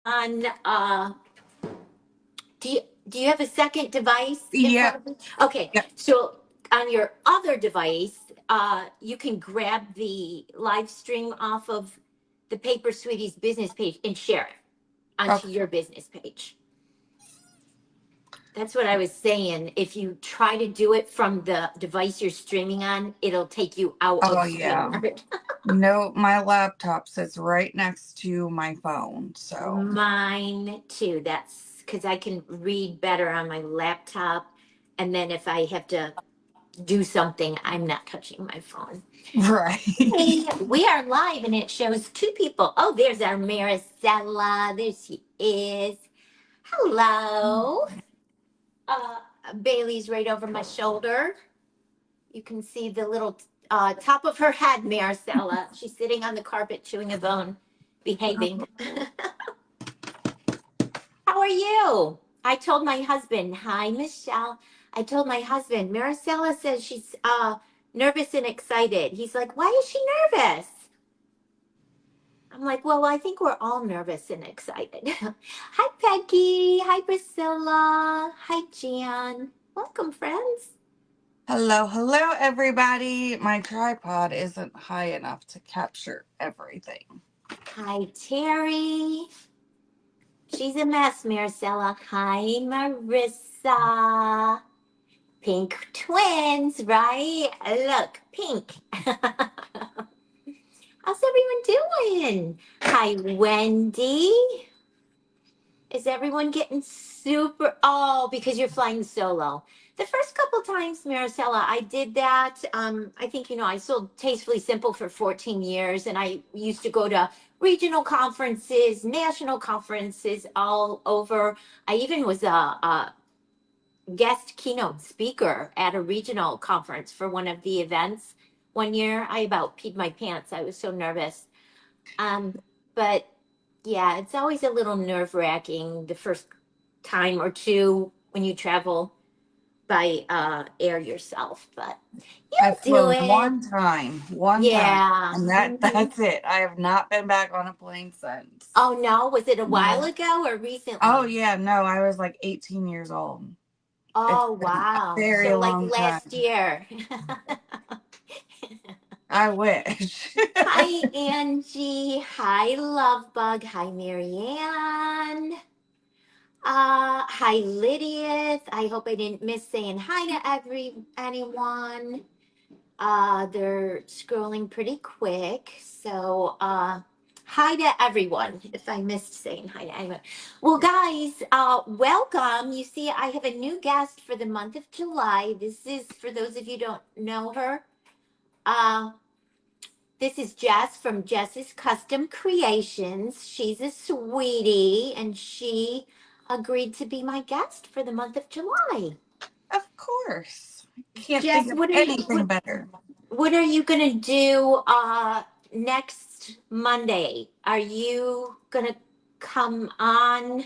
on do you have a second device in Yeah, front of you? Okay, yeah. so on your other device, you can grab the live stream off of the Paper Sweeties business page and share it onto Okay. your business page. That's what I was saying. If you try to do it from the device you're streaming on, it'll take you out of Oh, yeah. StreamYard. No, my laptop sits right next to my phone. So, Mine too. That's because I can read better on my laptop. And then if I have to do something, I'm not touching my phone. right. Hey, we are live and it shows two people. Oh, there's our Maricela. There she is. Hello. Uh, Bailey's right over my shoulder. You can see the little top of her head, Maricela. She's sitting on the carpet chewing a bone, behaving. How are you? I told my husband, hi, Michelle. I told my husband, Maricela says she's nervous and excited. He's like, why is she nervous? I'm like, well, I think we're all nervous and excited. Hi, Peggy. Hi, Priscilla. Hi, Jan. Welcome, friends. Hello, hello, everybody. My tripod isn't high enough to capture everything. Hi, Terry. She's a mess, Maricela. Hi, Marissa. Pink twins, right? Look, pink. How's everyone doing? Hi, Wendy. Is everyone getting super? Oh, because you're flying solo. The first couple times, Maricela, I did that. I think, I sold Tastefully Simple for 14 years, and I used to go to regional conferences, national conferences all over. I even was a guest keynote speaker at a regional conference for one of the events one year. I about peed my pants. I was so nervous. But yeah, it's always a little nerve wracking the first time or two when you travel by air yourself, but I you'll do flown it. one time, Yeah. and that's it. I have not been back on a plane since. Oh no, was it a while No. ago or Oh, recently? yeah, no, I was like 18 years old. It's Oh been a wow. very So like long last time. year. I wish. Hi, Angie. Hi, Lovebug. Hi, Marianne. Hi, Lydia. I hope I didn't miss saying hi to anyone. They're scrolling pretty quick. So, hi to everyone. If I missed saying hi to anyone. Well, guys, welcome. You see, I have a new guest for the month of July. This is for those of you who don't know her. Uh, this is Jess from Jess's Custom Creations. She's a sweetie and she agreed to be my guest for the month of July. Of course. Can't Jess, think of anything better. what are you gonna do next Monday? Are you gonna come on?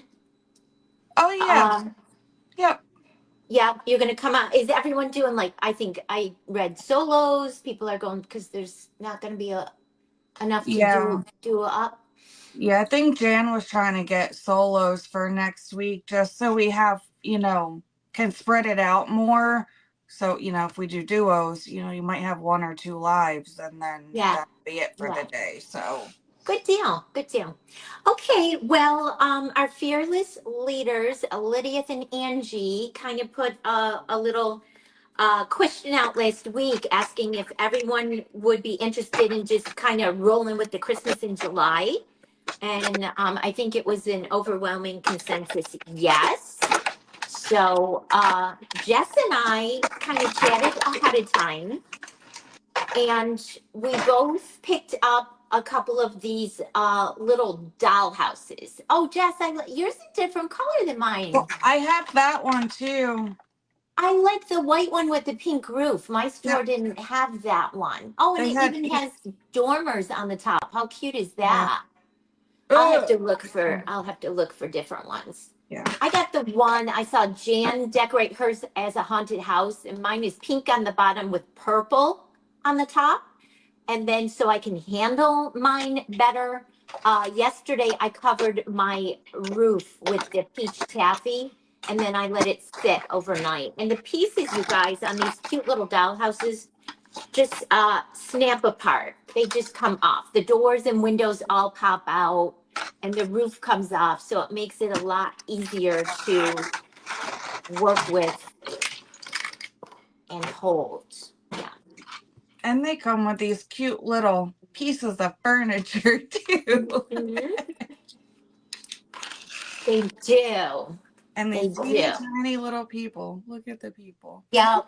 Oh, yeah. Um Yep. yeah, you're gonna come on. Is everyone doing like I think I read solos? People are going because there's not gonna be enough to Yeah. do up. Yeah, I think Jan was trying to get solos for next week just so we have, can spread it out more. So, if we do duos, you might have one or two lives and then Yeah, that'll be it for the right. day. So, Good deal. Good deal. Okay, well, our fearless leaders, Lydia and Angie, kind of put a little question out last week asking if everyone would be interested in just kind of rolling with the Christmas in July. And I think it was an overwhelming consensus yes. So Jess and I kind of chatted ahead of time and we both picked up a couple of these little doll houses. Oh, Jess, yours is a different color than well, mine. I have that one too. I like the white one with the pink roof. My Yeah, store didn't have that one. Oh, and they it had, even has dormers on the top. How cute is yeah. that? Ugh. I'll have to look for different ones. Yeah. I got the one I saw Jan decorate hers as a haunted house, and mine is pink on the bottom with purple on the top. And then so I can handle mine better, Yesterday I covered my roof with the peach taffy and then I let it sit overnight. And the pieces, you guys, on these cute little doll houses just snap apart. They just come off. The doors and windows all pop out and the roof comes off. So it makes it a lot easier to work with and hold. Yeah. And they come with these cute little pieces of furniture too. Mhm. They do. And They these teeny do. tiny little people. Look at the people. Yeah.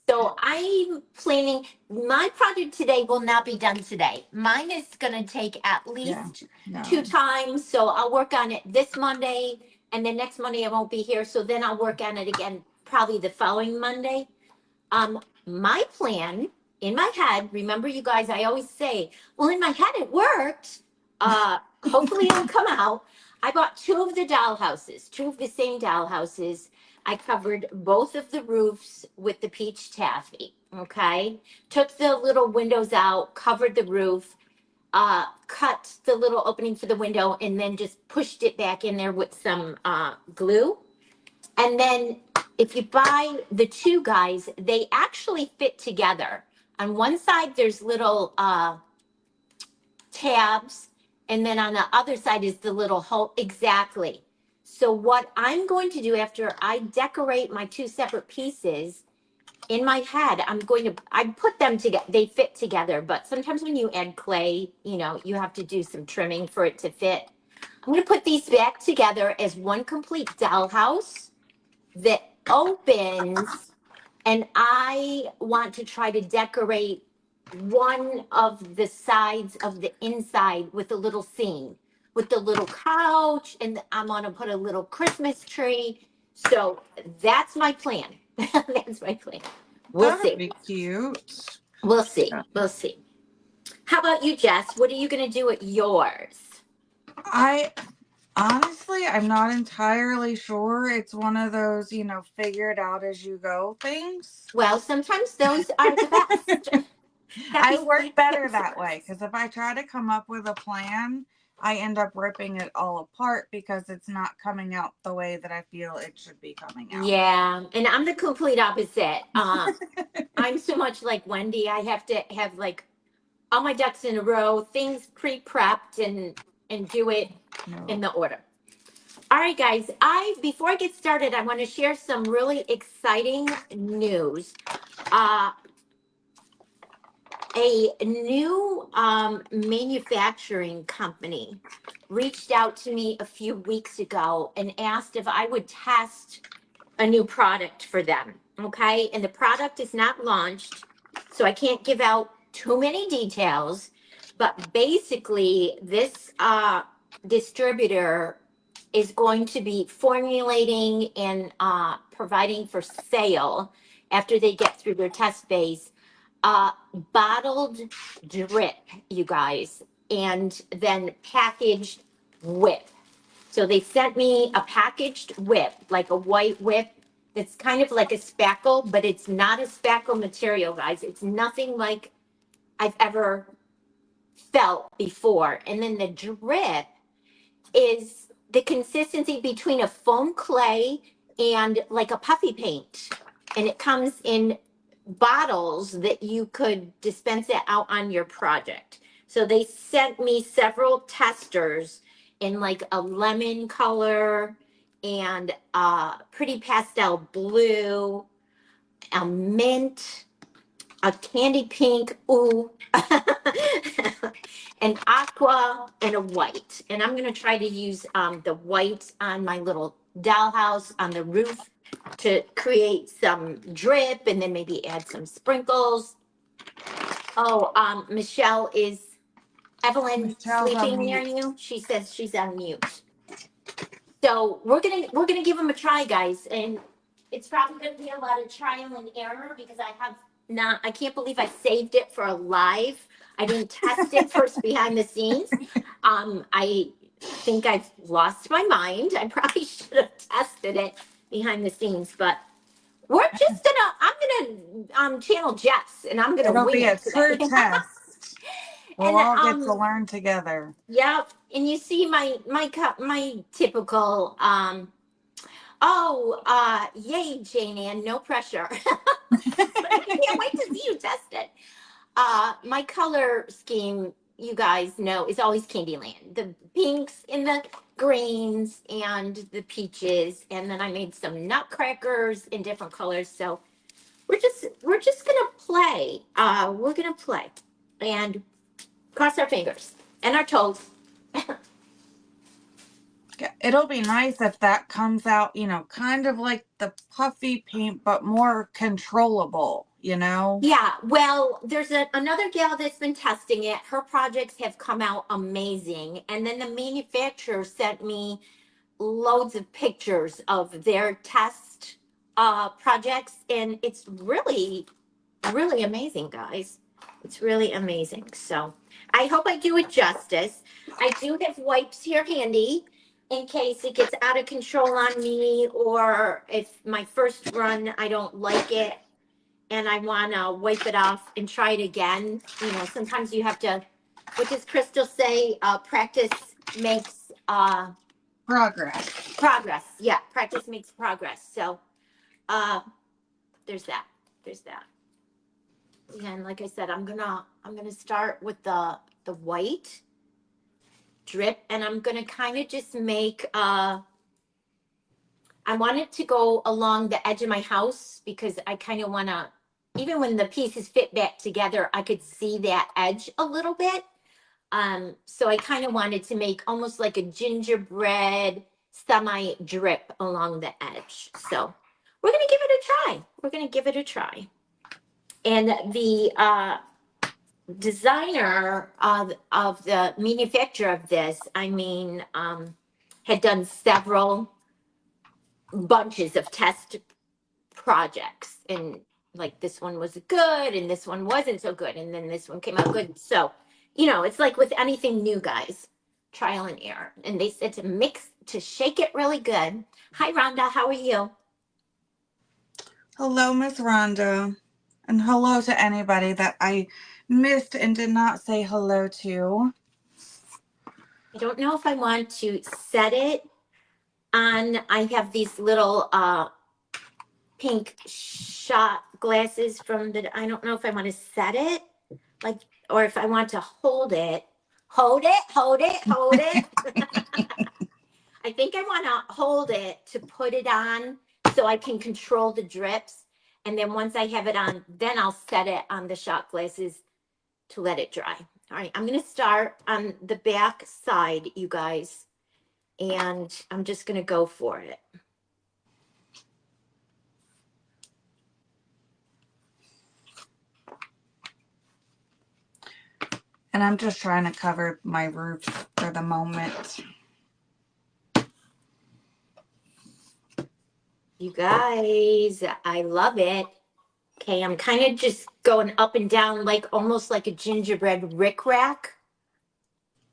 So I'm planning, my project today will not be done today. Mine is going to take at Yeah. least two No. times. So I'll work on it this Monday and then next Monday I won't be here. So then I'll work on it again probably the following Monday. My plan in my head, remember you guys, I always say, well, in my head it worked. Hopefully it'll come out. I bought two of the doll houses, two of the same doll houses. I covered both of the roofs with the peach taffy. Okay. Took the little windows out, covered the roof, cut the little opening for the window, and then just pushed it back in there with some glue. And then if you buy the two guys, they actually fit together. On one side, there's little tabs, and then on the other side is the little hole. Exactly. So what I'm going to do after I decorate my two separate pieces, in my head, I put them together. They fit together, but sometimes when you add clay, you have to do some trimming for it to fit. I'm going to put these back together as one complete dollhouse that opens, and I want to try to decorate one of the sides of the inside with a little scene, with the little couch, and I'm going to put a little Christmas tree. So that's my plan. That's my plan. We'll That would see. be cute. We'll see. We'll see. How about you, Jess? What are you going to do at yours? I honestly, I'm not entirely sure. It's one of those, figure it out as you go things. Well, sometimes those are the best. I Happy work St. better that way Patrick's. because if I try to come up with a plan, I end up ripping it all apart because it's not coming out the way that I feel it should be coming out. Yeah, and I'm the complete opposite. I'm so much like Wendy. I have to have like all my ducks in a row, things pre-prepped and do it in No. the order. All right, guys. I Before I get started, I want to share some really exciting news. Uh, a new manufacturing company reached out to me a few weeks ago and asked if I would test a new product for them. Okay. And the product is not launched, so I can't give out too many details. But basically, this distributor is going to be formulating and providing for sale after they get through their test phase uh, bottled drip, you guys, and then packaged whip. So they sent me a packaged whip, like a white whip that's kind of like a spackle, but it's not a spackle material, guys. It's nothing like I've ever felt before. And then the drip is the consistency between a foam clay and like a puffy paint. And it comes in bottles that you could dispense it out on your project. So they sent me several testers in like a lemon color and pretty pastel blue, a mint, a candy pink, ooh, an aqua, and a white. And I'm gonna try to use the white on my little dollhouse on the roof to create some drip and then maybe add some sprinkles. Oh, Michelle, is Evelyn Michelle's on sleeping near mute. you? She says she's on mute. So we're gonna give them a try, guys, and it's probably gonna be a lot of trial and error because I can't believe I saved it for a live. I didn't test it first behind the scenes. I think I've lost my mind. I probably should have tested it behind the scenes, but I'm gonna channel Jess and I'm gonna It'll wing be a it true today. test. We'll And all get to learn together. yep. And you see my typical yay, Jane Ann, no pressure. But I can't wait to see you test it. My color scheme, you guys know, is always Candyland. The pinks and the greens and the peaches, and then I made some nutcrackers in different colors. So we're just gonna play. We're gonna play and cross our fingers and our toes. Yeah, it'll be nice if that comes out, kind of like the puffy paint, but more controllable, Yeah, well, there's another gal that's been testing it. Her projects have come out amazing. And then the manufacturer sent me loads of pictures of their test projects. And it's really, really amazing, guys. It's really amazing. So I hope I do it justice. I do have wipes here handy in case it gets out of control on me, or if my first run I don't like it and I want to wipe it off and try it again. Sometimes you have to, what does Crystal say? Practice makes progress. progress. Yeah, practice makes progress. So uh, there's that. There's that. And like I said, I'm gonna start with the white drip, and I'm gonna kind of just make I want it to go along the edge of my house because I kind of want to, even when the pieces fit back together, I could see that edge a little bit. So I kind of wanted to make almost like a gingerbread semi drip along the edge. So we're gonna give it a try. We're gonna give it a try. And the designer of the manufacturer of this, had done several bunches of test projects, and like this one was good and this one wasn't so good and then this one came out good. So it's like with anything new, guys, trial and error. And they said to shake it really good. Hi Rhonda, how are you? Hello, Miss Rhonda. And hello to anybody that I missed and did not say hello to. I don't know if I want to set it on. I have these little pink shot glasses from the, I don't know if I want to set it like, or if I want to hold it. Hold it, hold it, hold it. I think I want to hold it to put it on so I can control the drips. And then once I have it on, then I'll set it on the shot glasses to let it dry. All right, I'm going to start on the back side, you guys. And I'm just going to go for it. And I'm just trying to cover my roof for the moment. You guys, I love it. Okay, I'm kind of just going up and down like almost like a gingerbread rickrack.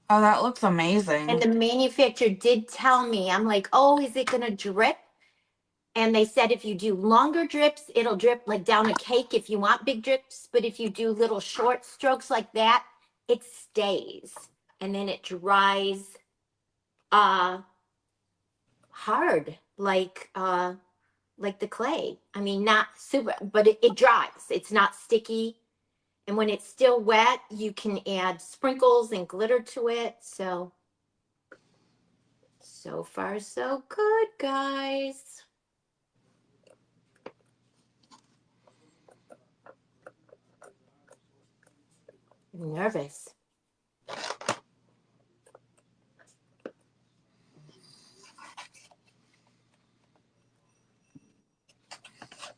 Oh, that looks amazing. And the manufacturer did tell me, I'm like, oh, is it going to drip? And they said if you do longer drips, it'll drip like down a cake if you want big drips. But if you do little short strokes like that, it stays. And then it dries hard, like the clay. I mean, not super, but it dries. It's not sticky. And when it's still wet, you can add sprinkles and glitter to it. So far, so good, guys. I'm nervous.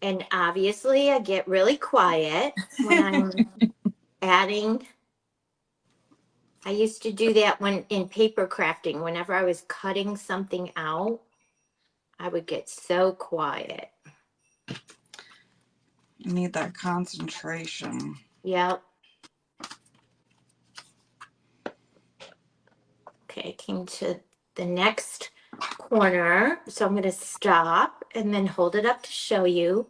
And obviously, I get really quiet when I'm adding. I used to do that when in paper crafting, whenever I was cutting something out, I would get so quiet. You need that concentration. Yep. Okay, I came to the next corner. So I'm going to stop and then hold it up to show you.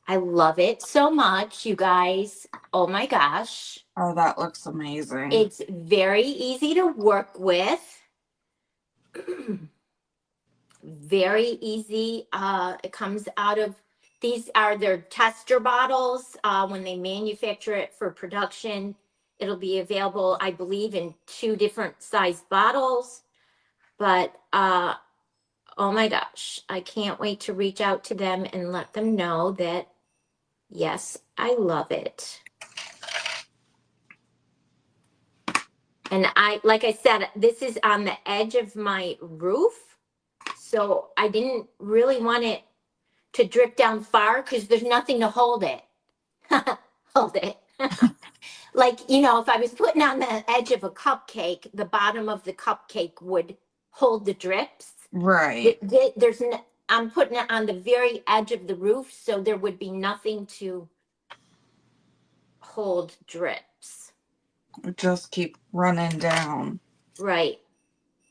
I love it so much, you guys. Oh my gosh. Oh, that looks amazing. It's very easy to work with. Very easy. It comes out of, these are their tester bottles. When they manufacture it for production, it'll be available, I believe, in two different size bottles. But oh my gosh, I can't wait to reach out to them and let them know that yes, I love it. And I, like I said, this is on the edge of my roof. So I didn't really want it to drip down far because there's nothing to hold it. Hold it. Like, you know, if I was putting on the edge of a cupcake, the bottom of the cupcake would hold the drips. Right. There's I'm putting it on the very edge of the roof, so there would be nothing to hold drips. Just keep running down. Right.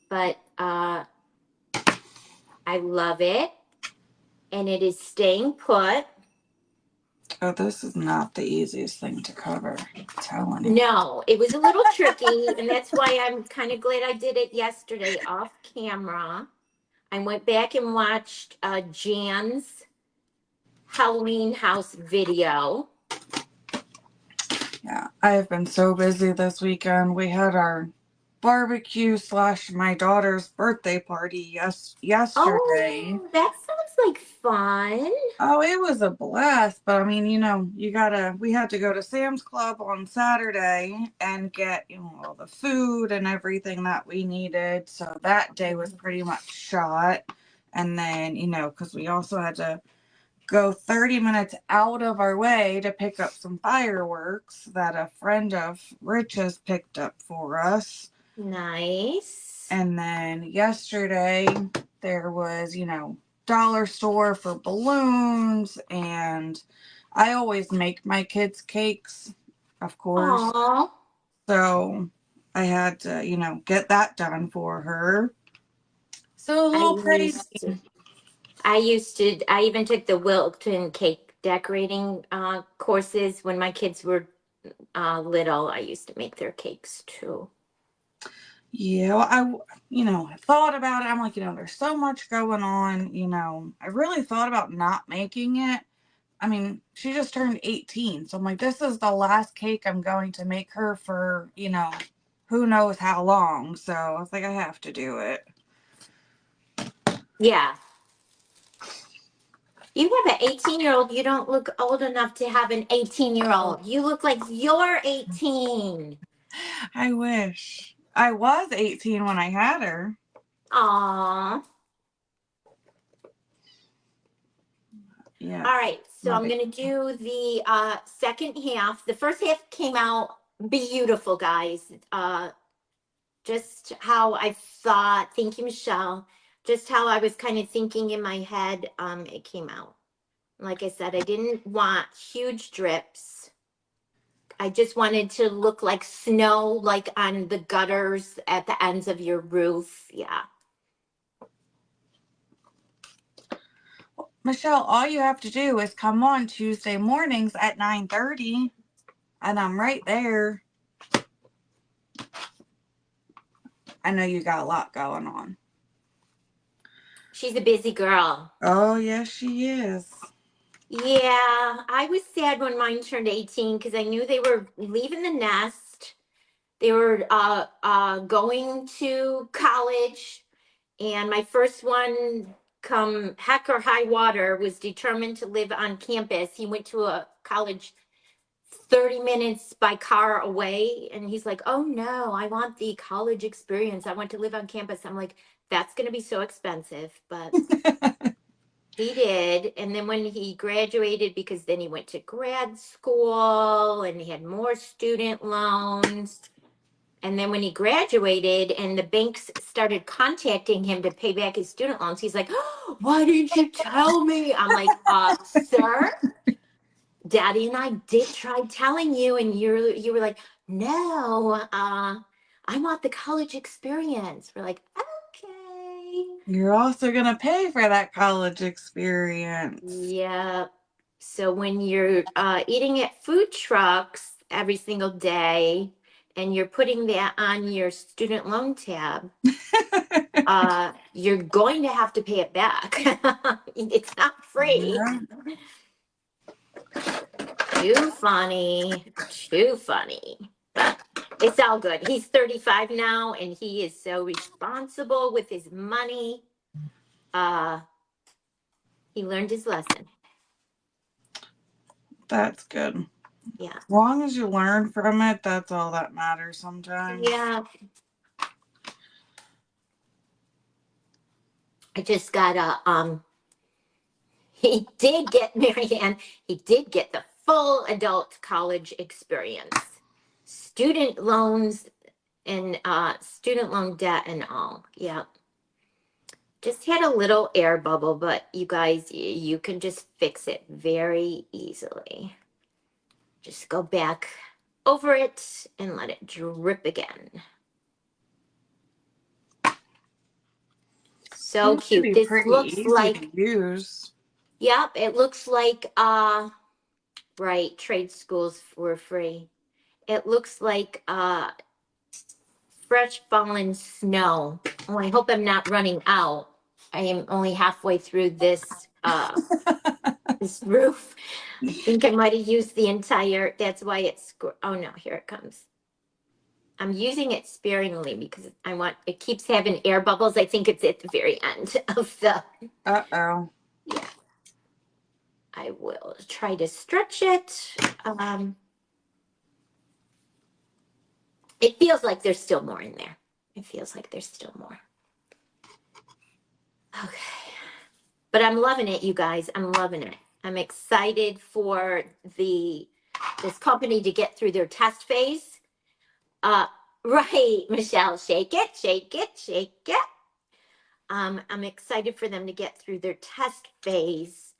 But I love it. And it is staying put. Oh, this is not the easiest thing to cover. I'm telling you. No, it was a little tricky, and that's why I'm kind of glad I did it yesterday off camera. I went back and watched Jan's Halloween house video. Yeah, I have been so busy this weekend. We had our barbecue slash my daughter's birthday party yesterday. Oh, that sounds like fun. Oh, it was a blast. But I mean, we had to go to Sam's Club on Saturday and get, all the food and everything that we needed. So that day was pretty much shot. And then, because we also had to go 30 minutes out of our way to pick up some fireworks that a friend of Rich's picked up for us. Nice. And then yesterday there was, dollar store for balloons, and I always make my kids cakes, of course. Aw. So I had to, get that done for her. So a I little crazy. I even took the Wilton cake decorating courses when my kids were little. I used to make their cakes too. Yeah, well, I thought about it. I'm like, there's so much going on. I really thought about not making it. I mean, she just turned 18. So I'm like, this is the last cake I'm going to make her for, who knows how long. So I was like, I have to do it. Yeah. You have an 18-year-old. You don't look old enough to have an 18-year-old. You look like you're 18. I wish. I was 18 when I had her. Aw. Yeah. All right. So My I'm going to do the second half. The first half came out beautiful, guys. Just how I thought. Thank you, Michelle. Just how I was kind of thinking in my head, it came out. Like I said, I didn't want huge drips. I just wanted to look like snow, like on the gutters at the ends of your roof. Yeah. Michelle, all you have to do is come on Tuesday mornings at 9:30, and I'm right there. I know you got a lot going on. She's a busy girl. Oh, yes, she is. Yeah, I was sad when mine turned 18 because I knew they were leaving the nest. They were going to college, and my first one, come heck or high water, was determined to live on campus. He went to a college 30 minutes by car away, and he's like, "Oh no, I want the college experience. I want to live on campus." I'm like, "That's going to be so expensive," but he did. And then when he graduated, because then he went to grad school and he had more student loans. And then when he graduated and the banks started contacting him to pay back his student loans, he's like, "Oh, why didn't you tell me?" I'm like, sir, Daddy and I did try telling you, and you were like, "No, I want the college experience." We're like, "Okay." You're also going to pay for that college experience. Yeah. So when you're eating at food trucks every single day and you're putting that on your student loan tab, you're going to have to pay it back. It's not free. Yeah, Too funny. Too funny. But it's all good. He's 35 now and he is so responsible with his money. He learned his lesson. that's good. Yeah. As long as you learn from it, that's all that matters sometimes. Yeah. I just got he did get Marianne, he did get the full adult college experience. Student loans and student loan debt and all. Yeah. Just had a little air bubble, but you guys, you can just fix it very easily. Just go back over it and let it drip again. So Seems to cute. be This pretty looks easy to like, use. yep, it looks like right, trade schools were free. It looks like fresh fallen snow. Oh, I hope I'm not running out. I am only halfway through this this roof. I think I might have used the entire, that's why it's, oh no, here it comes. I'm using it sparingly because I want, it keeps having air bubbles. I think it's at the very end of the, Uh-oh. yeah. I will try to stretch it. It feels like there's still more in there. It feels like there's still more. Okay. But I'm loving it, you guys. I'm loving it. I'm excited for this company to get through their test phase. Uh, right, Michelle, shake it, shake it, shake it. I'm excited for them to get through their test phase,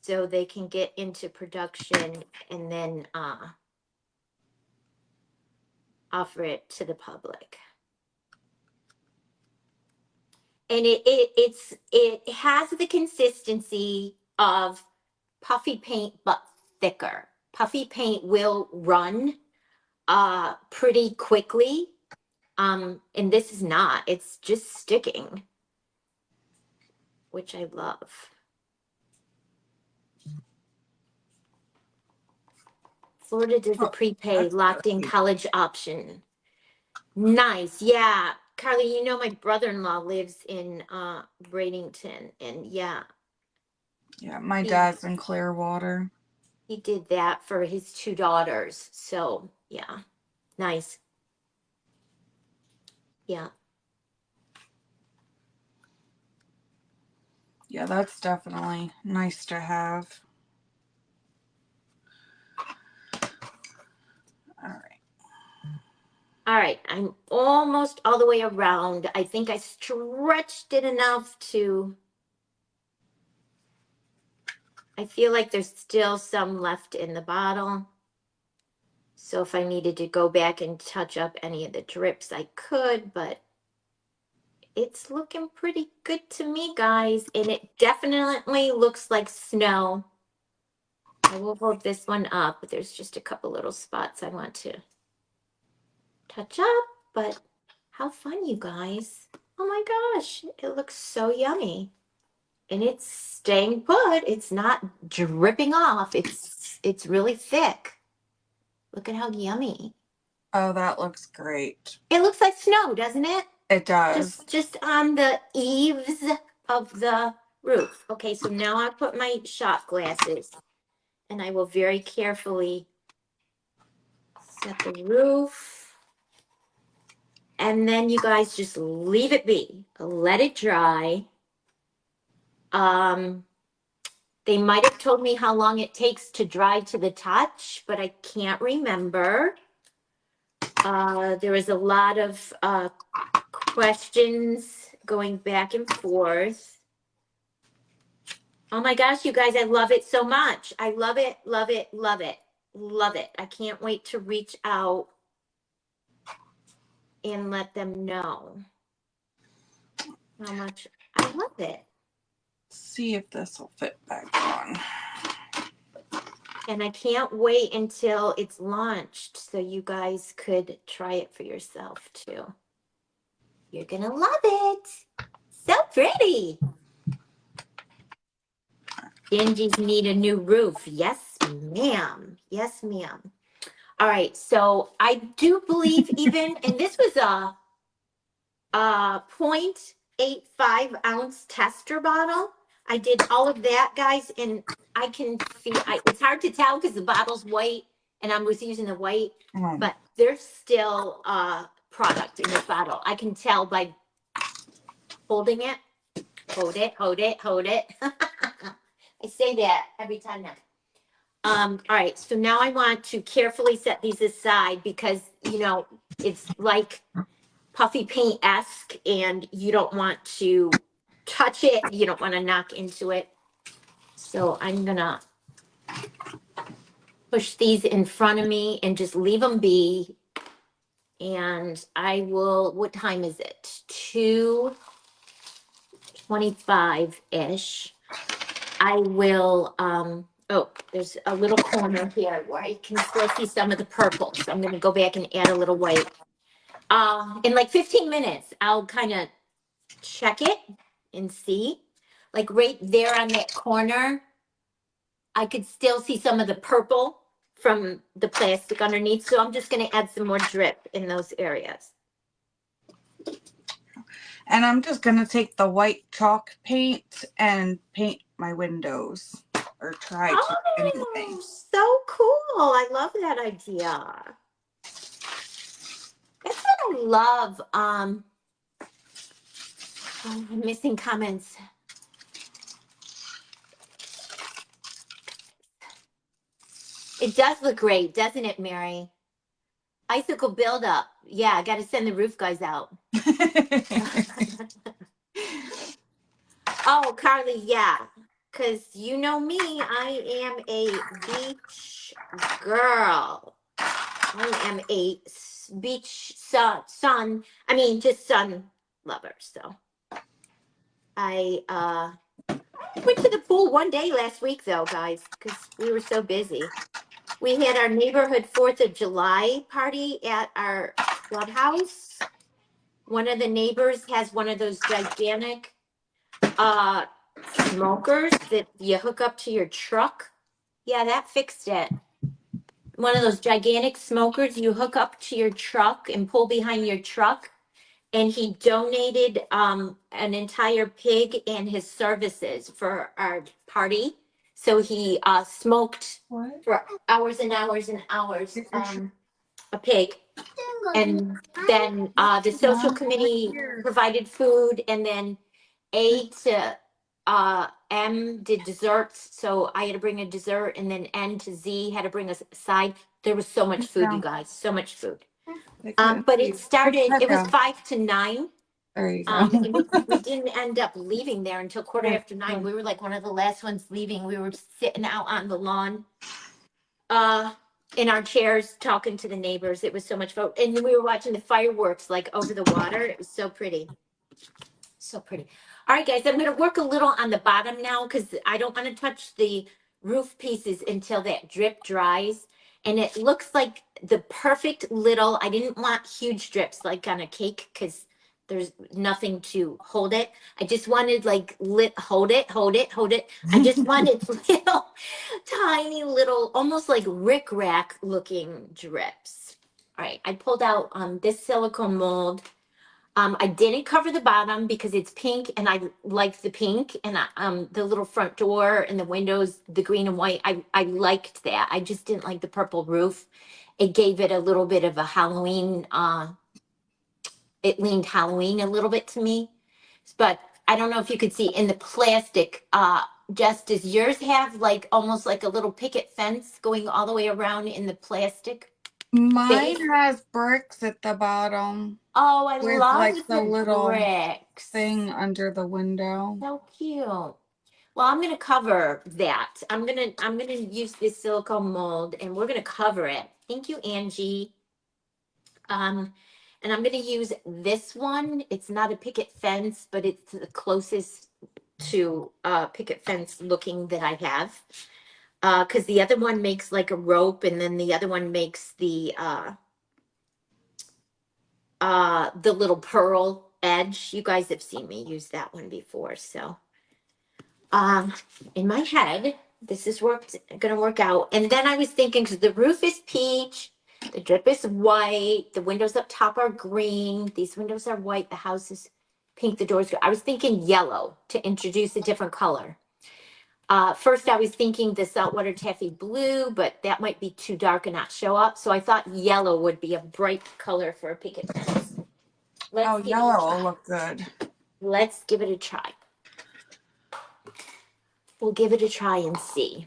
so they can get into production and then offer it to the public. And it has the consistency of puffy paint, but thicker. Puffy paint will run pretty quickly. And this is not, it's just sticking, which I love. Florida does a Oh, prepay that's locked in good. college option. Nice. Yeah. Carly, you know my brother-in-law lives in Bradenton, and yeah, Yeah, my he dad's in Clearwater. he did that for his two daughters. So, yeah. Nice. Yeah. Yeah, that's definitely nice to have. All right. All right, I'm almost all the way around. I think I stretched it enough to, I feel like there's still some left in the bottle. So if I needed to go back and touch up any of the drips, I could, but it's looking pretty good to me, guys. And it definitely looks like snow. I will hold this one up, but there's just a couple little spots I want to touch up, but how fun, you guys. Oh my gosh, it looks so yummy. And it's staying put. It's not dripping off. It's really thick. Look at how yummy. Oh, that looks great. It looks like snow, doesn't it? It does. Just on the eaves of the roof. Okay, so now I put my shot glasses and I will very carefully set the roof. And then you guys just leave it be. Let it dry. They might have told me how long it takes to dry to the touch, but I can't remember. There was a lot of questions going back and forth. Oh my gosh, you guys, I love it so much. I love it, love it, love it, love it. I can't wait to reach out and let them know how much I love it. See if this will fit back on. And I can't wait until it's launched so you guys could try it for yourself too. You're gonna love it. So pretty. Gingies need a new roof. Yes, ma'am. Yes, ma'am. All right. So I do believe even, and this was a 0.85 ounce tester bottle. I did all of that, guys, and I can see it's hard to tell because the bottle's white and I was using the white, but there's still product in this bottle. I can tell by holding it. Hold it, hold it, hold it. I say that every time now. All right, so now I want to carefully set these aside because it's like puffy paint-esque and you don't want to touch it. You don't want to knock into it. So I'm gonna push these in front of me and just leave them be. And I will, what time is it? 2:25-ish. I will, oh, there's a little corner here where I can still see some of the purple. So I'm gonna go back and add a little white. In like 15 minutes, I'll kind of check it and see. Like right there on that corner, I could still see some of the purple from the plastic underneath. So I'm just gonna add some more drip in those areas. And I'm just going to take the white chalk paint and paint my windows. Or try to, anyway. Oh, so cool. I love that idea. That's what I love. Oh, I'm missing comments. It does look great, doesn't it, Mary? Icicle buildup. Yeah, I got to send the roof guys out. Oh, Carly, yeah. Because you know me, I am a beach girl. I am a beach sun. I mean, just sun lover. So I went to the pool one day last week, though, guys, because we were so busy. We had our neighborhood 4th of July party at our clubhouse. One of the neighbors has one of those gigantic smokers that you hook up to your truck. Yeah, that fixed it. One of those gigantic smokers you hook up to your truck and pull behind your truck. And he donated an entire pig and his services for our party. So he smoked What? for hours and hours and hours a pig. And then the social committee provided food, and then A to M did desserts. So I had to bring a dessert, and then N to Z had to bring a side. There was so much food, you guys, so much food. But it started, it was 5 to 9. There you go. And we didn't end up leaving there until 9:15. We were like one of the last ones leaving. We were sitting out on the lawn in our chairs talking to the neighbors. It was so much fun. And we were watching the fireworks like over the water. It was so pretty. So pretty. All right, guys, I'm going to work a little on the bottom now because I don't want to touch the roof pieces until that drip dries. And it looks like the perfect little, I didn't want huge drips like on a cake because there's nothing to hold it. I just wanted like hold it, hold it, hold it. I just wanted little, tiny little, almost like rickrack looking drips. All right, I pulled out this silicone mold. I didn't cover the bottom because it's pink and I like the pink, and the little front door and the windows, the green and white. I liked that. I just didn't like the purple roof. It gave it a little bit of a Halloween, it leaned Halloween a little bit to me. But I don't know if you could see in the plastic, just does yours have like almost like a little picket fence going all the way around in the plastic? Mine has bricks at the bottom. Oh, I with love like the little bricks. thing under the window. So cute. Well, I'm gonna cover that. I'm gonna use this silicone mold and we're gonna cover it. Thank you, Angie. And I'm gonna use this one. It's not a picket fence, but it's the closest to picket fence looking that I have. Because the other one makes like a rope, and then the other one makes the little pearl edge. You guys have seen me use that one before, so um in my head this is gonna work out. And then I was thinking, because the roof is peach, the drip is white, the windows up top are green, these windows are white, the house is pink, the doors, I was thinking yellow to introduce a different color. First I was thinking the saltwater taffy blue, but that might be too dark and not show up, so I thought yellow would be a bright color for a picket fence. Oh, Let's give it a yellow will try. look good. Let's give it a try. We'll give it a try and see.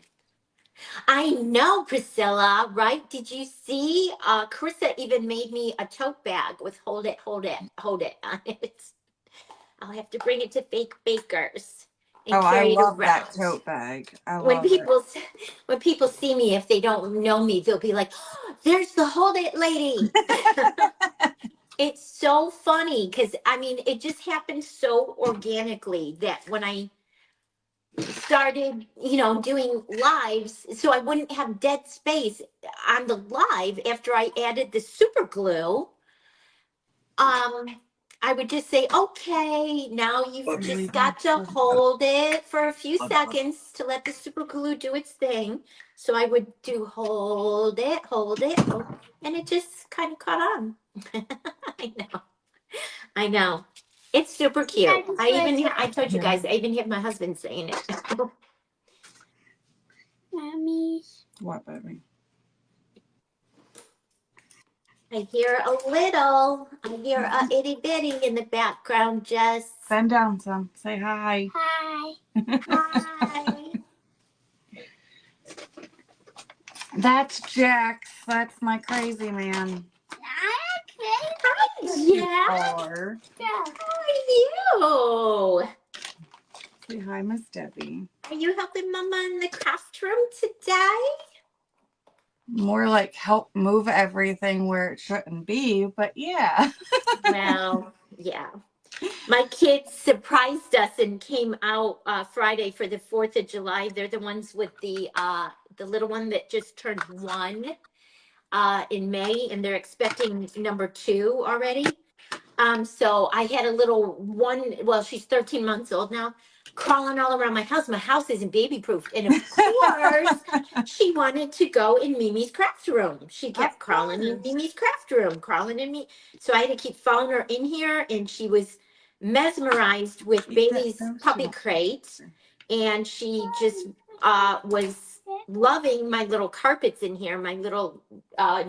I know, Priscilla, right? Did you see? Carissa even made me a tote bag with hold it, hold it, hold it on it. I'll have to bring it to Fake Bakers and Oh, I carry it love that around. tote bag. I When love it. people when people see me, if they don't know me, they'll be like, oh, "There's the hold it lady." It's so funny because I mean, it just happened so organically that when I started, doing lives, so I wouldn't have dead space on the live after I added the super glue. I would just say, okay, now you've just got to hold it for a few seconds to let the super glue do its thing. So I would do hold it, hold it, and it just kind of caught on. I know. I know. It's super cute. I told you guys, I even have my husband saying it. Mommy. What, baby? I hear a little. I hear a itty bitty in the background, Jess. Bend down some. Say hi. Hi. Hi. That's Jax. That's my crazy man. Hi, Jack. Or How are you? say hi, Miss Debbie. Are you helping Mama in the craft room today? More like help move everything where it shouldn't be, but yeah. Well, yeah. My kids surprised us and came out Friday for the 4th of July. They're the ones with the little one that just turned 1 in May, and they're expecting number 2 already. So I had a little one, well, she's 13 months old now, crawling all around my house. My house isn't baby proof. And of course, she wanted to go in Mimi's craft room. She kept crawling in Mimi's craft room, crawling in me. So I had to keep following her in here, and she was mesmerized with Bailey's puppy crate. And she just was loving my little carpets in here, my little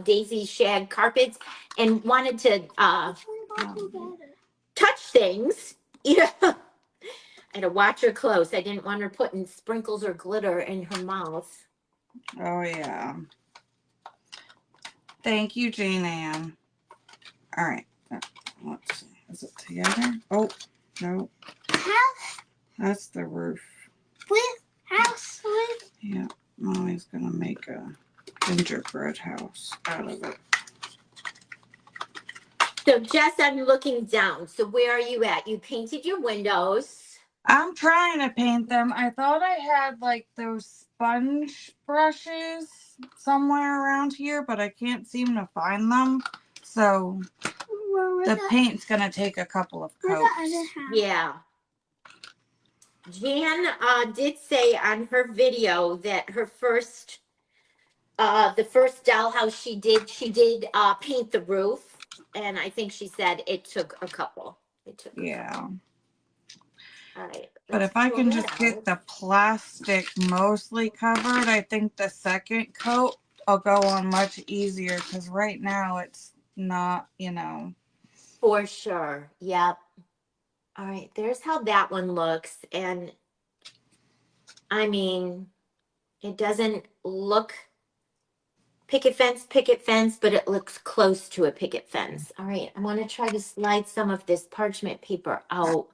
daisy shag carpets, and wanted to touch things. I had to watch her close. I didn't want her putting sprinkles or glitter in her mouth. Oh, yeah. Thank you, Jane Ann. All right. Let's see. Is it together? Oh, no. House. That's the roof. House with. Yeah. Mommy's going to make a gingerbread house out of it. So, Jess, I'm looking down. So, where are you at? You painted your windows. I'm trying to paint them. I thought I had like those sponge brushes somewhere around here, but I can't seem to find them. So the paint's gonna take a couple of coats. Yeah. Jan did say on her video that her first the first dollhouse she did paint the roof, and I think she said it took a couple. Yeah. All right. But if I can just get the plastic mostly covered, I think the second coat will go on much easier, because right now it's not, For sure. Yep. All right. There's how that one looks. And I mean, it doesn't look picket fence, but it looks close to a picket fence. All right. I want to try to slide some of this parchment paper out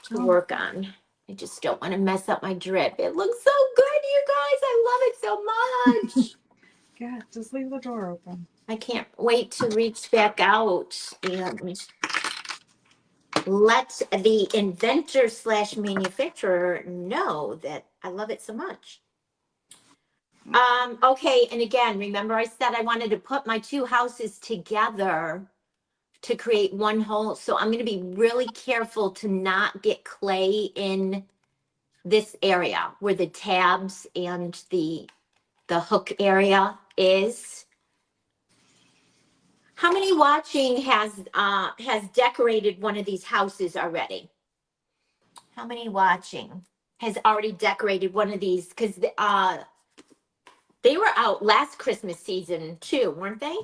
to work on. I just don't want to mess up my drip. It looks so good, you guys. I love it so much. Yeah, just leave the door open. I can't wait to reach back out and let the inventor slash manufacturer know that I love it so much. Okay, and again, remember I said I wanted to put my two houses together to create one whole, so I'm going to be really careful to not get clay in this area where the tabs and the hook area is. How many watching has decorated one of these houses already? How many watching has already decorated one of these? Because they were out last Christmas season too, weren't they?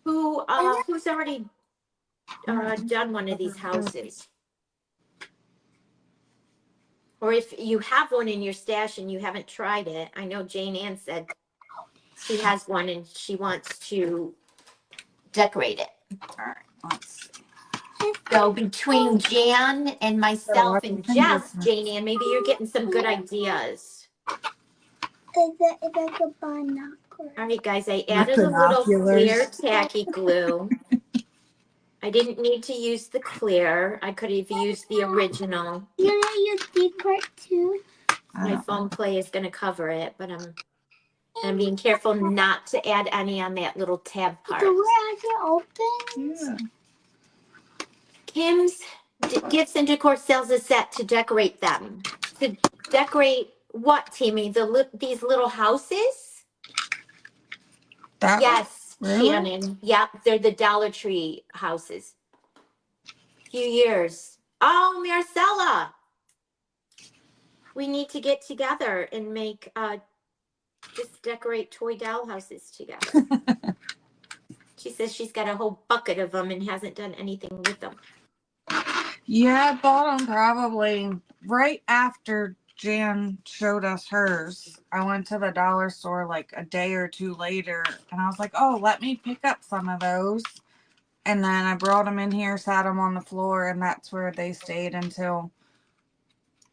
Who's already done one of these houses? Or if you have one in your stash and you haven't tried it, I know Jane Ann said she has one and she wants to decorate it. All right, let's see. So between Jan and myself and Jess, Jane Ann, maybe you're getting some good ideas. It's like a binocular. All right, guys, I added a little clear tacky glue. I didn't need to use the clear. I could have used the original. You're gonna use decor too? My foam clay is going to cover it, but I'm being careful not to add any on that little tab part. The door actually opens? Yeah. Kim's Gifts and Decor sells a set to decorate them. To decorate what, Timmy? These little houses? That Yes, really? Shannon. Yep, they're the Dollar Tree houses. Few years. Oh, Marcella. We need to get together and make just decorate toy doll houses together. She says she's got a whole bucket of them and hasn't done anything with them. Yeah, I bought them probably right after Jan showed us hers. I went to the dollar store like a day or two later and I was like, oh, let me pick up some of those. And then I brought them in here, sat them on the floor, and that's where they stayed until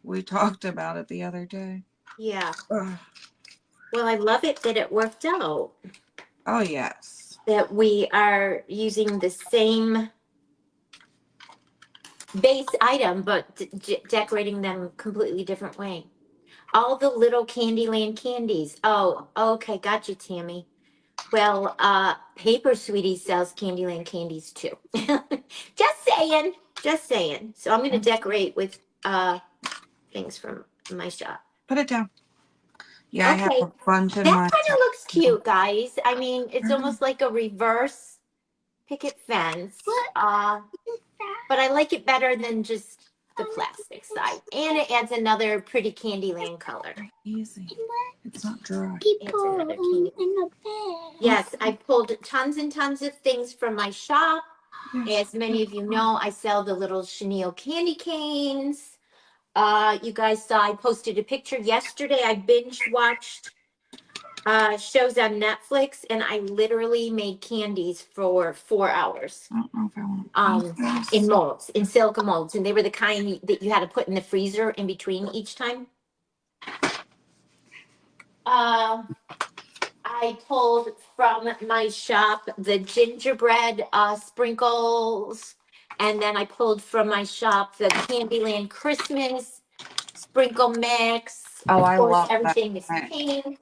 we talked about it the other day. Yeah. Ugh. Well, I love it that it worked out. Oh, yes. That we are using the same base item, but decorating them completely different way. All the little Candyland candies. Oh, okay, gotcha, Tammy. Well, Paper Sweetie sells Candyland candies too. Just saying, just saying. So I'm going to decorate with things from my shop. Put it down. Yeah, I have Okay, a bunch in that my kind of looks cute, guys. I mean, it's almost like a reverse picket fence. But I like it better than just the plastic side. And it adds another pretty Candyland color. Easy. It's not dry. People in the bed. Yes, I pulled tons and tons of things from my shop. As many of you know, I sell the little chenille candy canes. You guys saw I posted a picture yesterday. I binge watched shows on Netflix and I literally made candies for 4 hours. I don't know if I want to use In this. molds, in silica molds, and they were the kind that you had to put in the freezer in between each time. I pulled from my shop the gingerbread sprinkles, and then I pulled from my shop the Candyland Christmas sprinkle mix. Oh, Of I course, love that. everything is pink.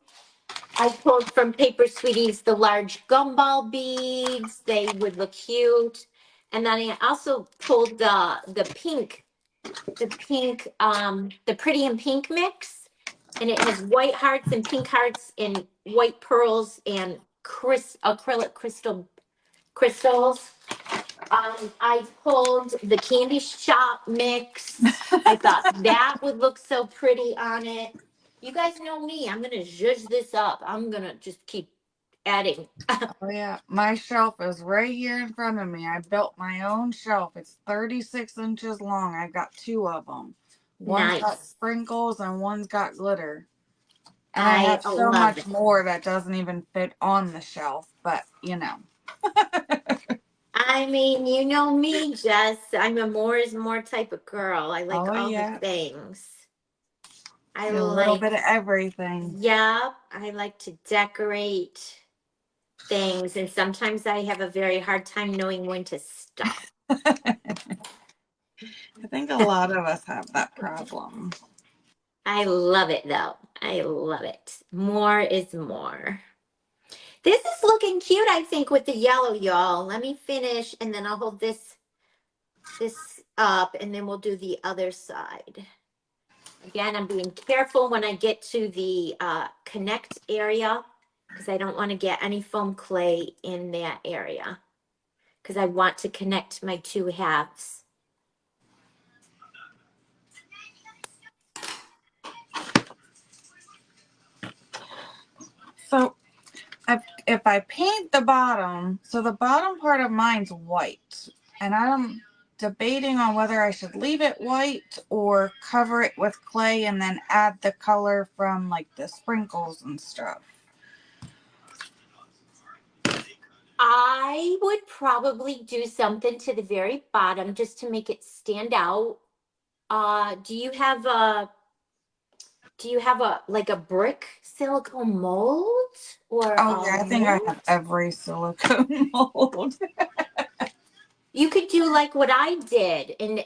I pulled from Paper Sweeties the large gumball beads. They would look cute. And then I also pulled the pink, the pretty and pink mix. And it has white hearts and pink hearts and white pearls and acrylic crystals. I pulled the candy shop mix. I thought that would look so pretty on it. You guys know me. I'm gonna zhuzh this up. I'm gonna just keep adding. Oh, yeah. My shelf is right here in front of me. I built my own shelf. It's 36 inches long. I got 2 of them. One's got Nice. sprinkles and one's got glitter. And I I have so love much it. more that doesn't even fit on the shelf. But, you know. I mean, you know me, Jess. I'm a more is more type of girl. I like Oh, all yeah. the things. I A little bit of everything. Yeah, I like to decorate things, and sometimes I have a very hard time knowing when to stop. I think a lot of us have that problem. I love it though. I love it. More is more. This is looking cute, I think, with the yellow, y'all. Let me finish and then I'll hold this up and then we'll do the other side. Again, I'm being careful when I get to the connect area because I don't want to get any foam clay in that area because I want to connect my two halves. So if I paint the bottom, so the bottom part of mine's white, and I'm debating on whether I should leave it white or cover it with clay and then add the color from like the sprinkles and stuff. I would probably do something to the very bottom just to make it stand out. Do you have a like a brick silicone mold or Oh a yeah, I think I mold? have every silicone mold. You could do like what I did and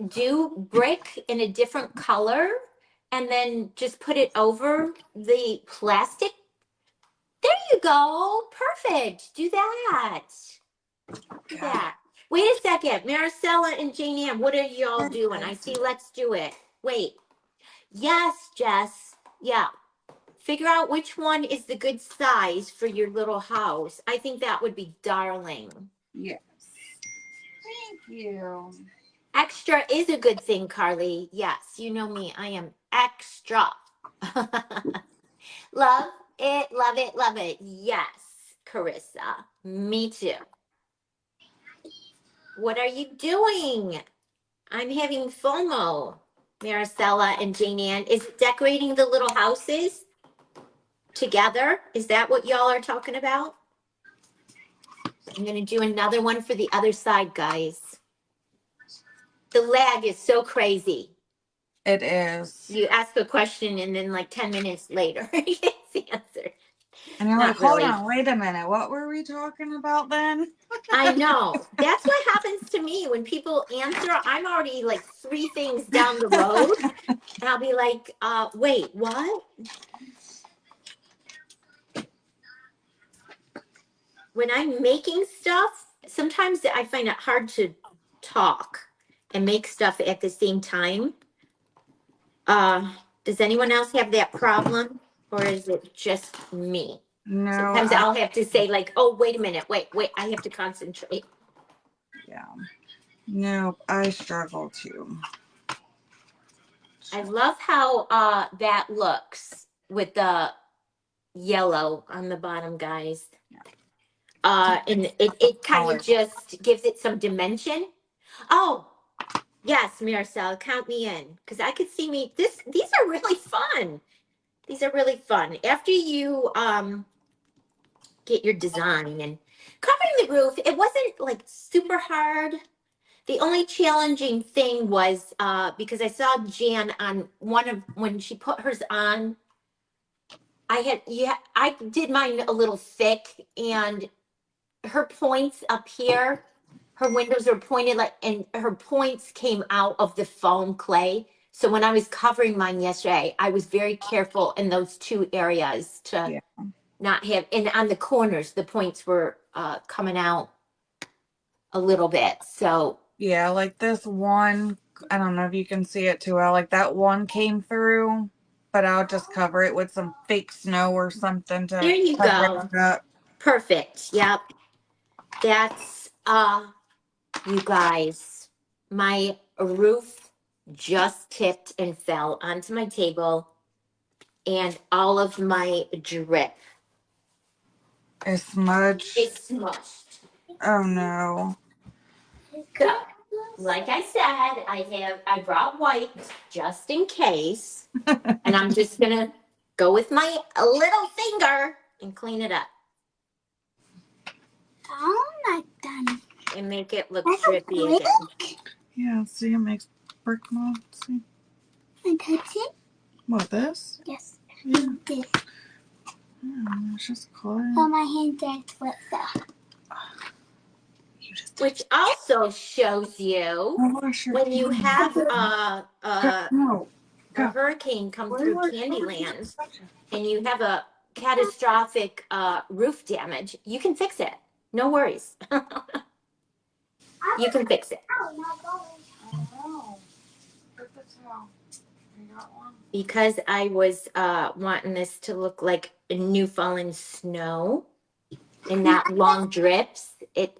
do brick in a different color and then just put it over the plastic. There you go. Perfect. Do that. Do that. Wait a second. Maricela and Jane Ann, what are y'all doing? I see let's do it. Wait. Yes, Jess. Yeah. Figure out which one is the good size for your little house. I think that would be darling. Yes. Thank you. Extra is a good thing, Carly. Yes, you know me. I am extra. Love it, love it, love it. Yes, Carissa. Me too. What are you doing? I'm having FOMO. Maricela and Jane Ann. Is decorating the little houses together? Is that what y'all are talking about? I'm going to do another one for the other side, guys. The lag is so crazy. It is. You ask a question and then like 10 minutes later, it's answered. And you're Not like, hold really. on, wait a minute. What were we talking about then? I know. That's what happens to me when people answer. I'm already like 3 things down the road. And I'll be like, wait, what? When I'm making stuff, sometimes I find it hard to talk and make stuff at the same time. Does anyone else have that problem? Or is it just me? No, Sometimes I'll have to say like, oh, wait a minute, wait, I have to concentrate. yeah. Nope, I struggle too. I love how that looks with the yellow on the bottom, guys. And it kind of just gives it some dimension. Oh, yes, Maricel, count me in. Because I could see me, these are really fun. These are really fun. After you get your design and covering the roof, it wasn't like super hard. The only challenging thing was because I saw Jan on one of when she put hers on. I did mine a little thick, and her points up here, her windows are pointed like, and her points came out of the foam clay. So when I was covering mine yesterday, I was very careful in those 2 areas to not have, and on the corners, the points were coming out a little bit. So yeah, like this one, I don't know if you can see it too well. Like that one came through, but I'll just cover it with some fake snow or something to there you cover go. it up. Perfect. Yep. That's you guys, my roof just tipped and fell onto my table and all of my drip It's smudged. is smushed. Oh no. So, like I said, I brought white just in case, and I'm just gonna go with my little finger and clean it up I'm not done. and make it look That's drippy a again. Yeah, see, it makes brick mold. See? And touch it? What, this? Yes. Yeah. This. Yeah, it's just clay. Oh, my hand gets wet though. You which also shows you Wash your when you have hands. a No. Go. hurricane come through Candyland Where and you have a catastrophic roof damage, you can fix it. No worries. You can fix it. oh, put the towel. You got one? Because I was wanting this to look like a new fallen snow and not long drips, it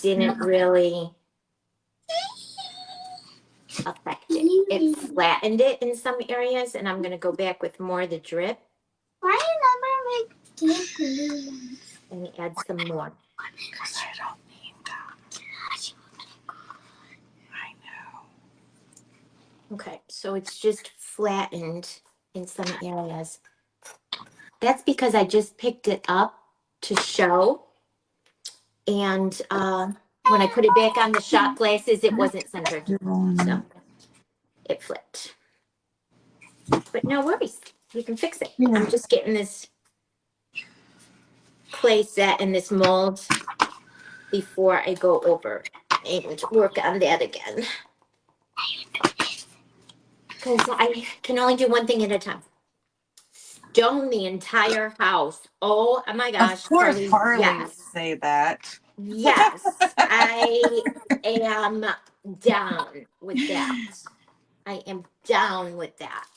didn't really affect it. It flattened it in some areas, and I'm gonna go back with more of the drip Why you never make deep blue ones? and add some more. Because I don't need that. I know. Okay, so it's just flattened in some areas. That's because I just picked it up to show, and when I put it back on the shot glasses, it wasn't centered, so it flipped. But no worries, you can fix it. I'm just getting this clay set in this mold before I go over and work on that again. Because I can only do one thing at a time. Stone the entire house. Oh my gosh, Of course, Carly. Harley would Yes. say that. Yes. I am down with that. I am down with that.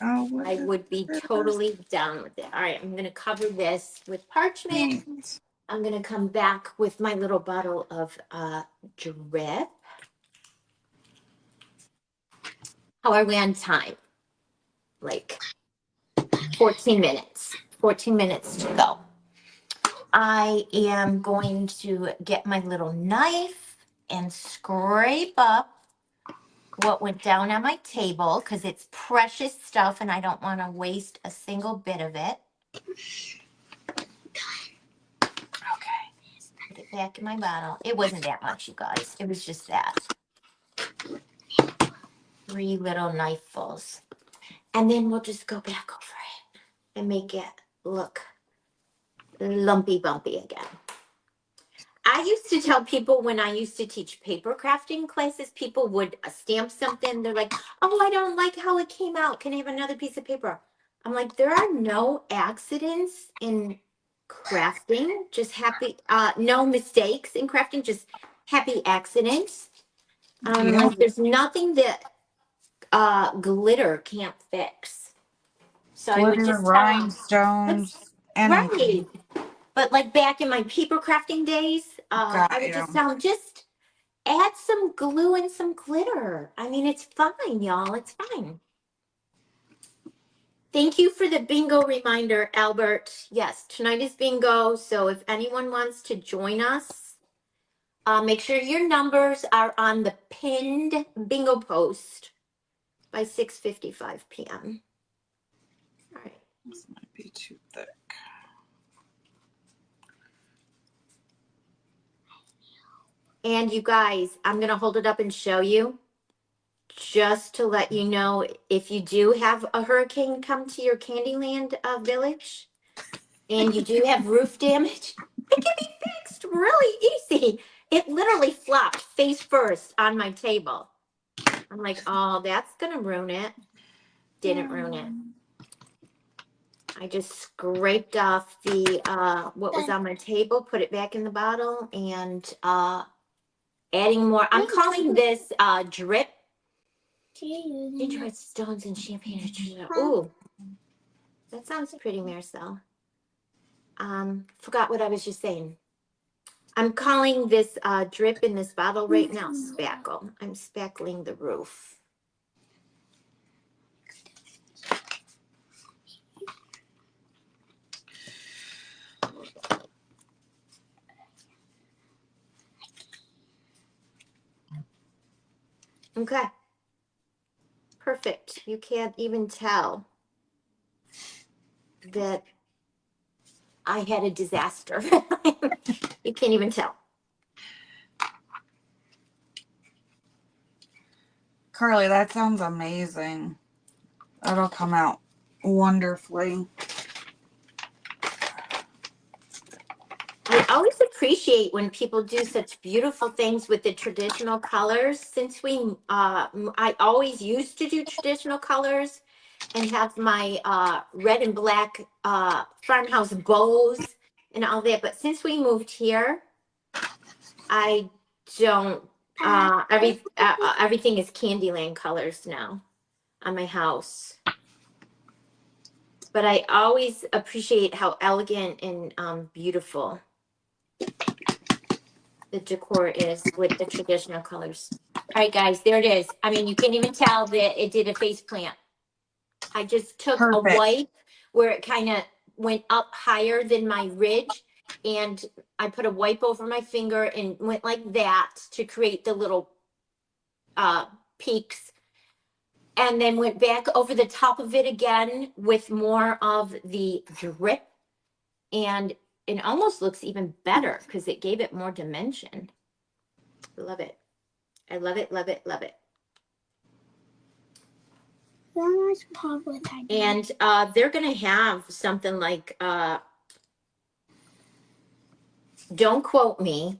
Oh, what I would be totally down with it. All right, I'm going to cover this with parchment. Thanks. I'm going to come back with my little bottle of drip. How are we on time? Like 14 minutes. 14 minutes to go. I am going to get my little knife and scrape up what went down on my table because it's precious stuff and I don't want to waste a single bit of it. Okay. Put it back in my bottle. It wasn't that much, you guys. It was just that. 3 little knifeluls. And then we'll just go back over it and make it look lumpy bumpy again. I used to tell people when I used to teach paper crafting classes, people would stamp something. They're like, oh, I don't like how it came out. Can I have another piece of paper? I'm like, there are no accidents in crafting, just happy, no mistakes in crafting, just happy accidents. Yeah. Like there's nothing that glitter can't fix. So I would Glitter, just tell them, let's, rhinestones, anything. right. But like back in my paper crafting days, I Got would you. just tell them, just add some glue and some glitter. I mean, it's fine, y'all. It's fine. Thank you for the bingo reminder, Albert. Yes, tonight is bingo. So if anyone wants to join us, make sure your numbers are on the pinned bingo post by 6:55 p.m. All right. This might be too thick. And you guys, I'm going to hold it up and show you just to let you know if you do have a hurricane come to your Candyland village and you do have roof damage, it can be fixed really easy. It literally flopped face first on my table. I'm like, oh, that's going to ruin it. Didn't ruin it. I just scraped off the what was on my table, put it back in the bottle, and adding more. I'm calling this drip gingerbread stones and champagne. Ooh, that sounds pretty, Marcel. Forgot what I was just saying. I'm calling this drip in this bottle right now spackle. I'm spackling the roof. Okay. Perfect. You can't even tell that I had a disaster. You can't even tell. Carly, that sounds amazing. That'll come out wonderfully. I always appreciate when people do such beautiful things with the traditional colors. Since I always used to do traditional colors and have my red and black farmhouse bows and all that. But since we moved here, I don't. Everything is Candyland colors now on my house. But I always appreciate how elegant and beautiful the decor is with the traditional colors. All right, guys, there it is. I mean, you can't even tell that it did a face plant. I just took a Perfect. wipe where it kind of went up higher than my ridge, and I put a wipe over my finger and went like that to create the little peaks, and then went back over the top of it again with more of the drip, and it almost looks even better because it gave it more dimension. Love it. I love it, love it, love it. And they're gonna have something like don't quote me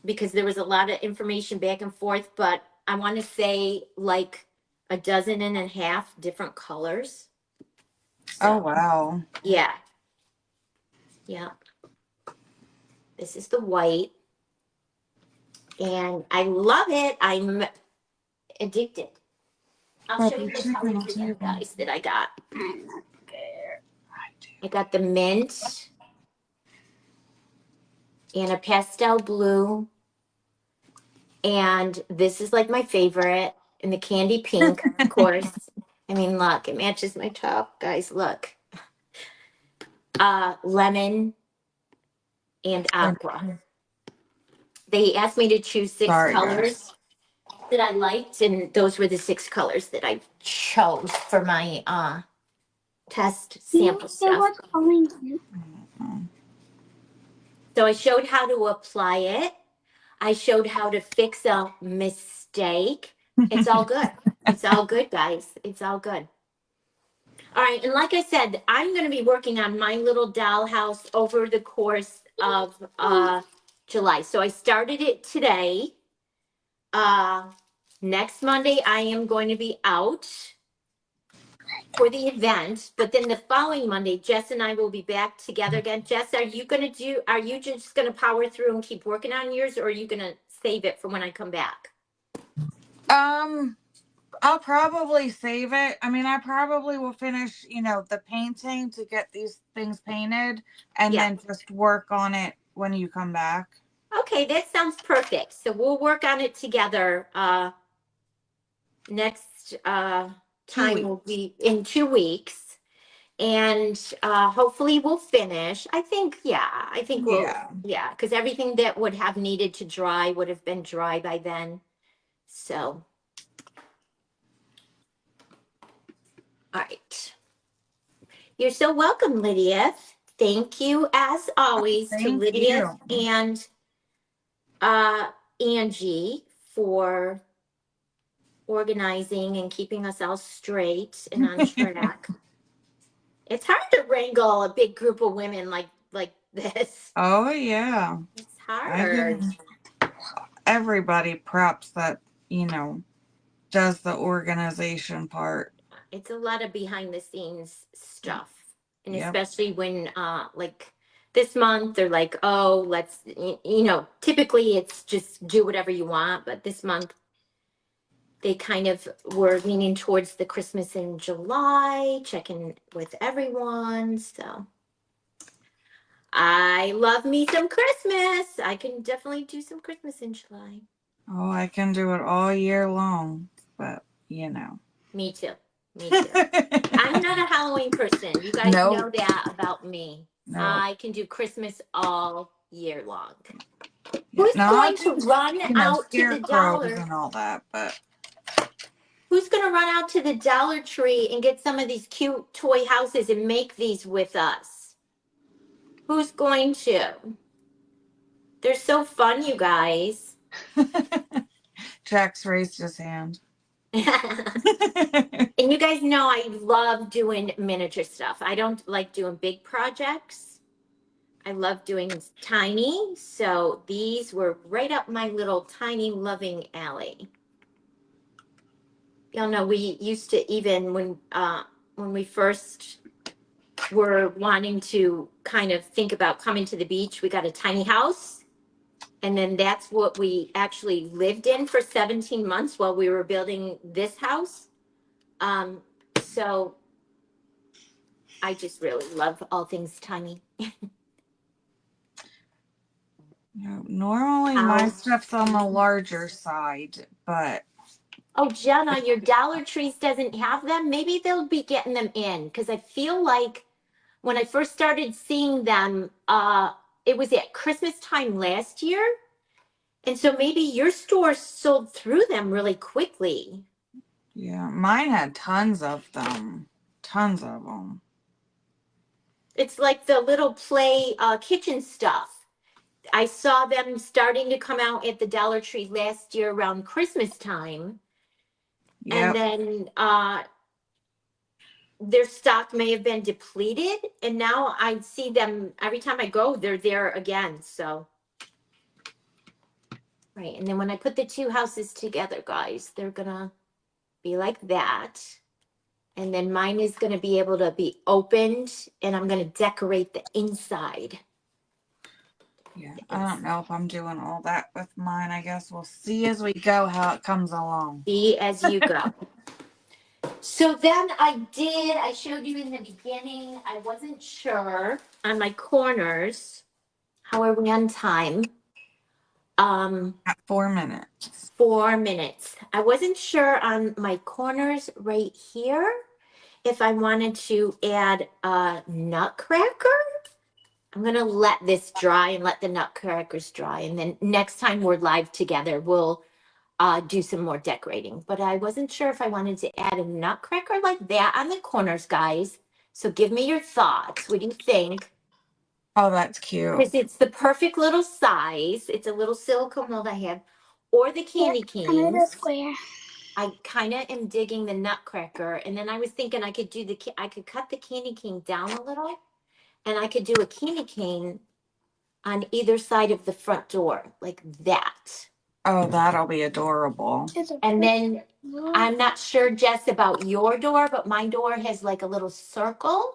because there was a lot of information back and forth, but I want to say like a dozen and a half different colors. Oh, wow. Yeah. Yeah. This is the white. And I love it. I'm addicted. I'll show you the colors again, guys, that I got. I got the mint and a pastel blue. And this is like my favorite. And the candy pink, of course. I mean, look, it matches my top, guys. Look. Lemon and aqua. They asked me to choose six colors that I liked, and those were the six colors that I chose for my test sample stuff. So I showed how to apply it. I showed how to fix a mistake. It's all good. It's all good, guys. It's all good. All right, and like I said, I'm going to be working on my little dollhouse over the course of July. So I started it today. Next Monday, I am going to be out for the event, but then the following Monday, Jess and I will be back together again. Jess, are you just going to power through and keep working on yours, or are you going to save it for when I come back? I'll probably save it. I mean, I probably will finish, the painting to get these things painted and then just work on it when you come back. Okay, that sounds perfect. So we'll work on it together. Next time will be in 2 weeks. And hopefully we'll finish. I think we'll, because everything that would have needed to dry would have been dry by then. So, all right. You're so welcome, Lydia. Thank you, as always, to Lydia and Angie for organizing and keeping us all straight and on track. It's hard to wrangle a big group of women like this. Oh, yeah. It's hard. Everybody props that, does the organization part. It's a lot of behind the scenes stuff. And especially when like this month they're like, oh, let's, typically it's just do whatever you want. But this month they kind of were leaning towards the Christmas in July, checking with everyone. So I love me some Christmas. I can definitely do some Christmas in July. Oh, I can do it all year long, but Me too. Me too. I'm not a Halloween person. You guys know that about me. I can do Christmas all year long. Who's going to run out to the dollar and all that, but who's going to run out to the Dollar Tree and get some of these cute toy houses and make these with us? Who's going to? They're so fun, you guys. Jack's raised his hand. And you guys know I love doing miniature stuff. I don't like doing big projects. I love doing tiny. So these were right up my little tiny loving alley. Y'all know we used to, even when we first were wanting to kind of think about coming to the beach, we got a tiny house. And then that's what we actually lived in for 17 months while we were building this house. So I just really love all things tiny. Yeah, normally my Ow. stuff's on the larger side, but Oh, Jenna, your Dollar Trees doesn't have them. Maybe they'll be getting them in because I feel like when I first started seeing them, it was at Christmas time last year. And so maybe your store sold through them really quickly. yeah, mine had tons of them. Tons of them. It's like the little play kitchen stuff. I saw them starting to come out at the Dollar Tree last year around Christmas time. And Yep. then their stock may have been depleted. And now I see them every time I go, they're there again. So, right. And then when I put the two houses together, guys, they're going to be like that. And then mine is going to be able to be opened and I'm going to decorate the inside. Yeah, I don't know if I'm doing all that with mine. I guess we'll see as we go how it comes along. See as you go. So then I showed you in the beginning, I wasn't sure on my corners. How are we on time? At 4 minutes. 4 minutes. I wasn't sure on my corners right here if I wanted to add a nutcracker. I'm going to let this dry and let the nutcrackers dry. And then next time we're live together, we'll do some more decorating. But I wasn't sure if I wanted to add a nutcracker like that on the corners, guys. So give me your thoughts. What do you think? Oh, that's cute. Because it's the perfect little size. It's a little silicone mold I have. Or the candy Another canes. square. I kind of am digging the nutcracker. And then I was thinking I could do I could cut the candy cane down a little. And I could do a candy cane on either side of the front door, like that. Oh, that'll be adorable. And then I'm not sure, Jess, about your door, but my door has like a little circle.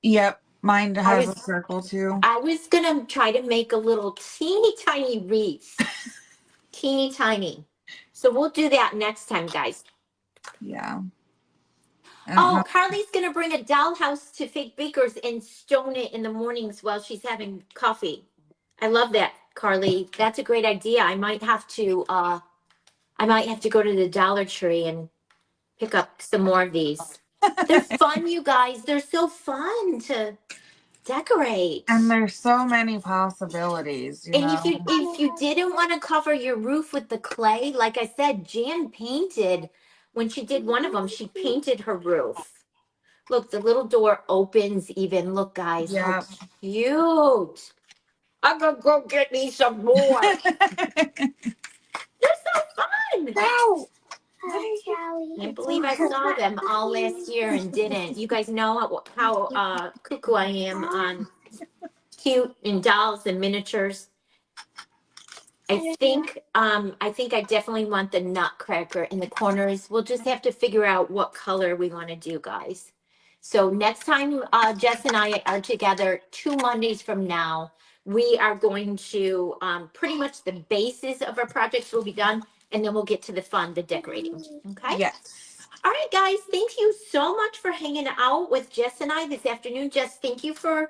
Yep, mine has a was- circle too. I was gonna try to make a little teeny tiny wreath. Teeny tiny. So we'll do that next time, guys. Yeah. I don't Oh, know. Carly's gonna bring a dollhouse to Fake Bakers and stone it in the mornings while she's having coffee. I love that, Carly. That's a great idea. I might have to go to the Dollar Tree and pick up some more of these. They're fun, you guys. They're so fun to decorate. And there's so many possibilities, you And know. if you didn't want to cover your roof with the clay, like I said, Jan painted when she did one of them, she painted her roof. Look, the little door opens even. Look, guys, how Yep. cute. I'm gonna go get me some more. They're so fun. No. Can't believe I saw them all last year and didn't. You guys know how cuckoo I am on cute and dolls and miniatures. I think I definitely want the nutcracker in the corners. We'll just have to figure out what color we want to do, guys. So next time Jess and I are together 2 Mondays from now, we are going to pretty much the basis of our projects will be done, and then we'll get to the fun, the decorating. Okay. Yes. All right, guys, thank you so much for hanging out with Jess and I this afternoon. Jess, thank you for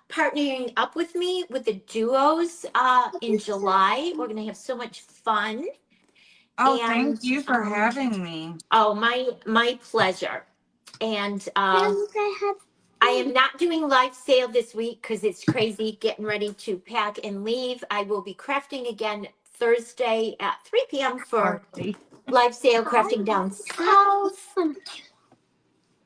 partnering up with me with the duos in July. We're going to have so much fun. Oh, And thank you for having me. oh, my pleasure. And I am not doing live sale this week because it's crazy getting ready to pack and leave. I will be crafting again Thursday at 3 p.m. for Party. live sale crafting down south.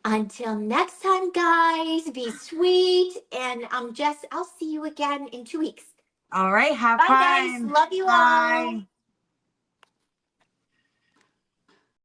Until next time, guys, be sweet. And Jess, I'll see you again in 2 weeks. All right, have Bye, fun. guys. Love you all. Bye.